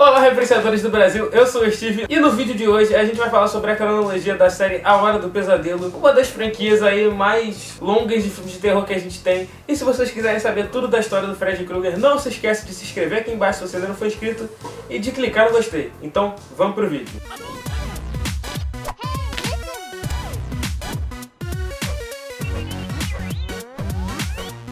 Olá, representadores do Brasil, eu sou o Steve e no vídeo de hoje a gente vai falar sobre a cronologia da série A Hora do Pesadelo, uma das franquias aí mais longas de filmes de terror que a gente tem. E se vocês quiserem saber tudo da história do Freddy Krueger, não se esqueça de se inscrever aqui embaixo se você ainda não for inscrito e de clicar no gostei. Então, vamos pro vídeo.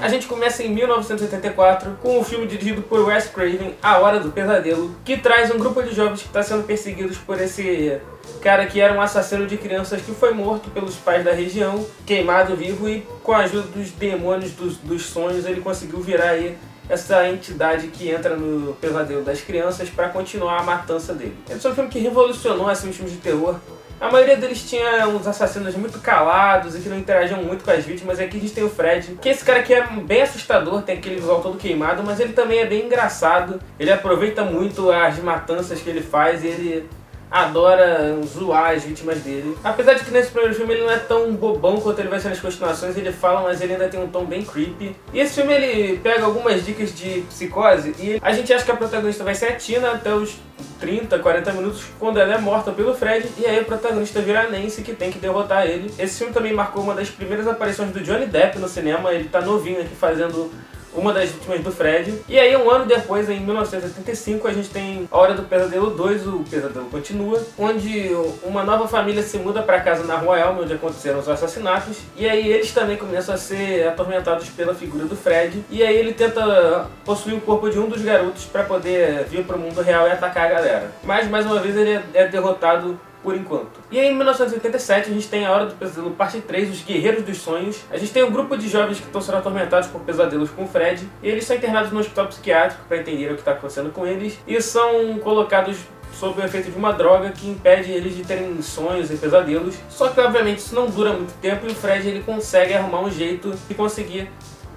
A gente começa em 1984 com um filme dirigido por Wes Craven, A Hora do Pesadelo, que traz um grupo de jovens que está sendo perseguidos por esse cara que era um assassino de crianças que foi morto pelos pais da região, queimado vivo, e com a ajuda dos demônios dos sonhos ele conseguiu virar aí essa entidade que entra no pesadelo das crianças para continuar a matança dele. Esse é um filme que revolucionou assim, os filmes de terror. A maioria deles tinha uns assassinos muito calados e que não interagiam muito com as vítimas. E aqui a gente tem o Fred, que é esse cara que é bem assustador, tem aquele visual todo queimado, mas ele também é bem engraçado. Ele aproveita muito as matanças que ele faz e ele adora zoar as vítimas dele. Apesar de que nesse primeiro filme ele não é tão bobão quanto ele vai ser nas continuações, ele fala, mas ele ainda tem um tom bem creepy. E esse filme ele pega algumas dicas de psicose e a gente acha que a protagonista vai ser a Tina até os 30, 40 minutos, quando ela é morta pelo Fred, e aí o protagonista vira a Nancy, que tem que derrotar ele. Esse filme também marcou uma das primeiras aparições do Johnny Depp no cinema, ele tá novinho aqui fazendo uma das vítimas do Fred. E aí, um ano depois, em 1985, a gente tem A Hora do Pesadelo 2, O Pesadelo Continua, onde uma nova família se muda para casa na Rua Elm, onde aconteceram os assassinatos. E aí eles também começam a ser atormentados pela figura do Fred. E aí ele tenta possuir o corpo de um dos garotos para poder vir para o mundo real e atacar a galera. Mas, mais uma vez, ele é derrotado por enquanto. E aí, em 1987, a gente tem A Hora do Pesadelo parte 3, Os Guerreiros dos Sonhos. A gente tem um grupo de jovens que estão sendo atormentados por pesadelos com o Fred, e eles são internados no hospital psiquiátrico para entender o que está acontecendo com eles, e são colocados sob o efeito de uma droga que impede eles de terem sonhos e pesadelos. Só que, obviamente, isso não dura muito tempo, e o Fred ele consegue arrumar um jeito de conseguir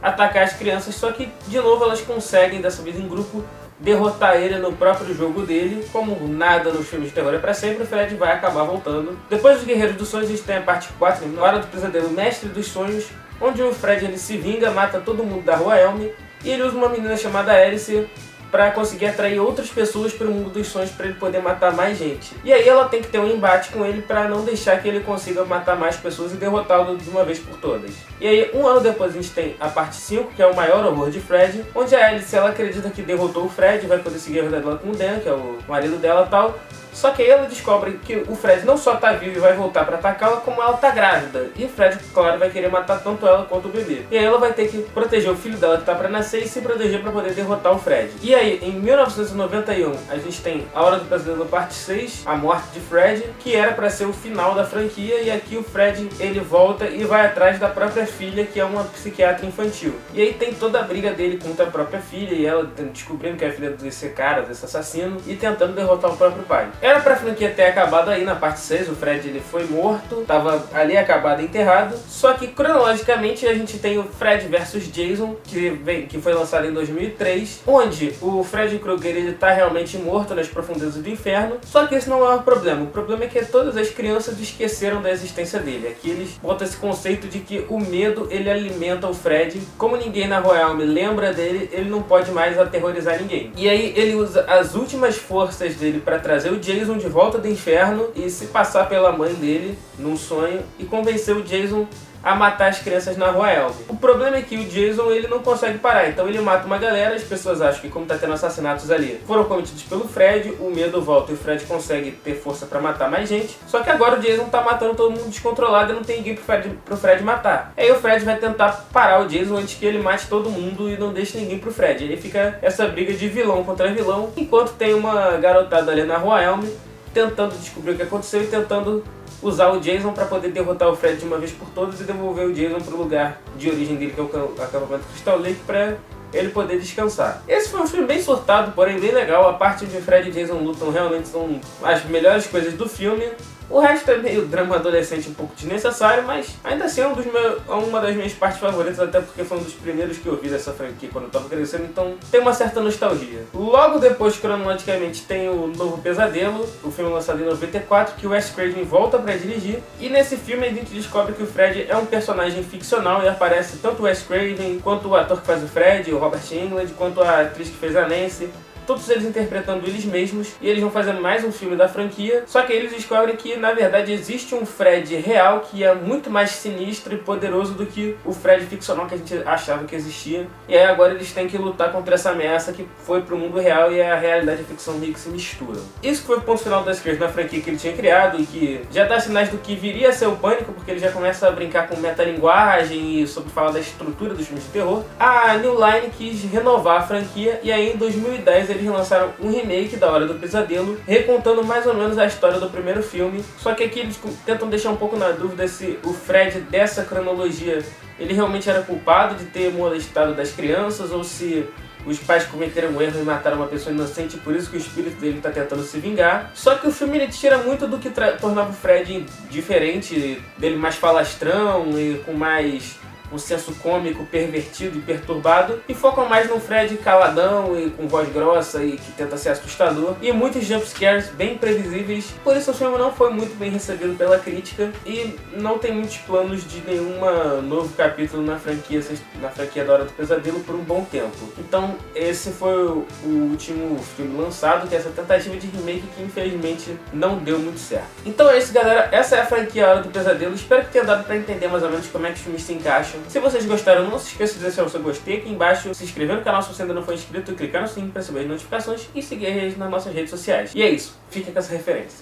atacar as crianças, só que, de novo, elas conseguem, dessa vez em grupo, derrotar ele no próprio jogo dele. Como nada nos filmes de terror é pra sempre, o Fred vai acabar voltando. Depois dos Guerreiros dos Sonhos, a gente tem a parte 4, A Hora do Pesadelo, Mestre dos Sonhos, onde o Fred ele se vinga, mata todo mundo da Rua Elm, e ele usa uma menina chamada Alice para conseguir atrair outras pessoas para o mundo dos sonhos, para ele poder matar mais gente. E aí ela tem que ter um embate com ele para não deixar que ele consiga matar mais pessoas e derrotá-lo de uma vez por todas. E aí, um ano depois, a gente tem a parte 5, que é o maior horror de Fred, onde a Alice ela acredita que derrotou o Fred e vai poder seguir a vida dela com o Dan, que é o marido dela e tal. Só que aí ela descobre que o Fred não só tá vivo e vai voltar pra atacá-la, como ela tá grávida. E o Fred, claro, vai querer matar tanto ela quanto o bebê. E aí ela vai ter que proteger o filho dela que tá pra nascer e se proteger pra poder derrotar o Fred. E aí, em 1991, a gente tem A Hora do Pesadelo parte 6, A Morte de Fred, que era pra ser o final da franquia. E aqui o Fred, ele volta e vai atrás da própria filha, que é uma psiquiatra infantil. E aí tem toda a briga dele contra a própria filha, e ela descobrindo que é a filha desse cara, desse assassino, e tentando derrotar o próprio pai. Era pra franquia ter acabado aí na parte 6, o Fred ele foi morto, tava ali acabado e enterrado. Só que cronologicamente a gente tem o Fred vs Jason, que foi lançado em 2003, onde o Fred Krueger ele tá realmente morto nas profundezas do inferno. Só que esse não é o problema. O problema é que todas as crianças esqueceram da existência dele. Aqui eles botam esse conceito de que o medo ele alimenta o Fred. Como ninguém na Rua Elm lembra dele, ele não pode mais aterrorizar ninguém. E aí ele usa as últimas forças dele para trazer o Jason de volta do inferno e se passar pela mãe dele num sonho e convencer o Jason a matar as crianças na Rua Elm. O problema é que o Jason ele não consegue parar, então ele mata uma galera. As pessoas acham que, como tá tendo assassinatos ali, foram cometidos pelo Fred, o medo volta e o Fred consegue ter força pra matar mais gente. Só que agora o Jason tá matando todo mundo descontrolado e não tem ninguém pro Fred matar. Aí o Fred vai tentar parar o Jason antes que ele mate todo mundo e não deixe ninguém pro Fred. Aí fica essa briga de vilão contra vilão, enquanto tem uma garotada ali na Rua Elm tentando descobrir o que aconteceu e tentando usar o Jason para poder derrotar o Fred de uma vez por todas e devolver o Jason para o lugar de origem dele, que é o acampamento Crystal Lake, para ele poder descansar. Esse foi um filme bem surtado, porém bem legal. A parte onde Fred e Jason lutam realmente são as melhores coisas do filme. O resto é meio drama adolescente, um pouco desnecessário, mas ainda assim é uma das minhas partes favoritas, até porque foi um dos primeiros que eu vi dessa franquia quando eu tava crescendo, então tem uma certa nostalgia. Logo depois, cronologicamente, tem o Novo Pesadelo, o filme lançado em 94, que o Wes Craven volta pra dirigir, e nesse filme a gente descobre que o Fred é um personagem ficcional e aparece tanto o Wes Craven, quanto o ator que faz o Fred, o Robert Englund, quanto a atriz que fez a Nancy, todos eles interpretando eles mesmos, e eles vão fazer mais um filme da franquia, só que eles descobrem que na verdade existe um Fred real que é muito mais sinistro e poderoso do que o Fred ficcional que a gente achava que existia, e aí agora eles têm que lutar contra essa ameaça que foi pro mundo real e a realidade e a ficção meio que se misturam. Isso foi o ponto final das crianças na franquia que ele tinha criado e que já dá sinais do que viria a ser o Pânico, porque ele já começa a brincar com metalinguagem e sobre falar da estrutura dos filmes de terror. A New Line quis renovar a franquia e aí em 2010 eles lançaram um remake da Hora do Pesadelo, recontando mais ou menos a história do primeiro filme, só que aqui eles tentam deixar um pouco na dúvida se o Fred dessa cronologia ele realmente era culpado de ter molestado das crianças ou se os pais cometeram um erro e mataram uma pessoa inocente, por isso que o espírito dele está tentando se vingar. Só que o filme ele tira muito do que tornava o Fred diferente, dele mais falastrão e com mais um senso cômico pervertido e perturbado, e focam mais no Fred caladão e com voz grossa e que tenta ser assustador, e muitos jumpscares bem previsíveis. Por isso o filme não foi muito bem recebido pela crítica e não tem muitos planos de nenhum novo capítulo na franquia da Hora do Pesadelo por um bom tempo. Então esse foi o último filme lançado, que é essa tentativa de remake que infelizmente não deu muito certo. Então é isso, galera, essa é a franquia Hora do Pesadelo. Espero que tenha dado pra entender mais ou menos como é que os filmes se encaixam. Se vocês gostaram, não se esqueça de deixar o seu gostei aqui embaixo, se inscrever no canal se você ainda não for inscrito, clicar no sininho para receber as notificações e seguir a gente nas nossas redes sociais. E é isso, fica com essa referência.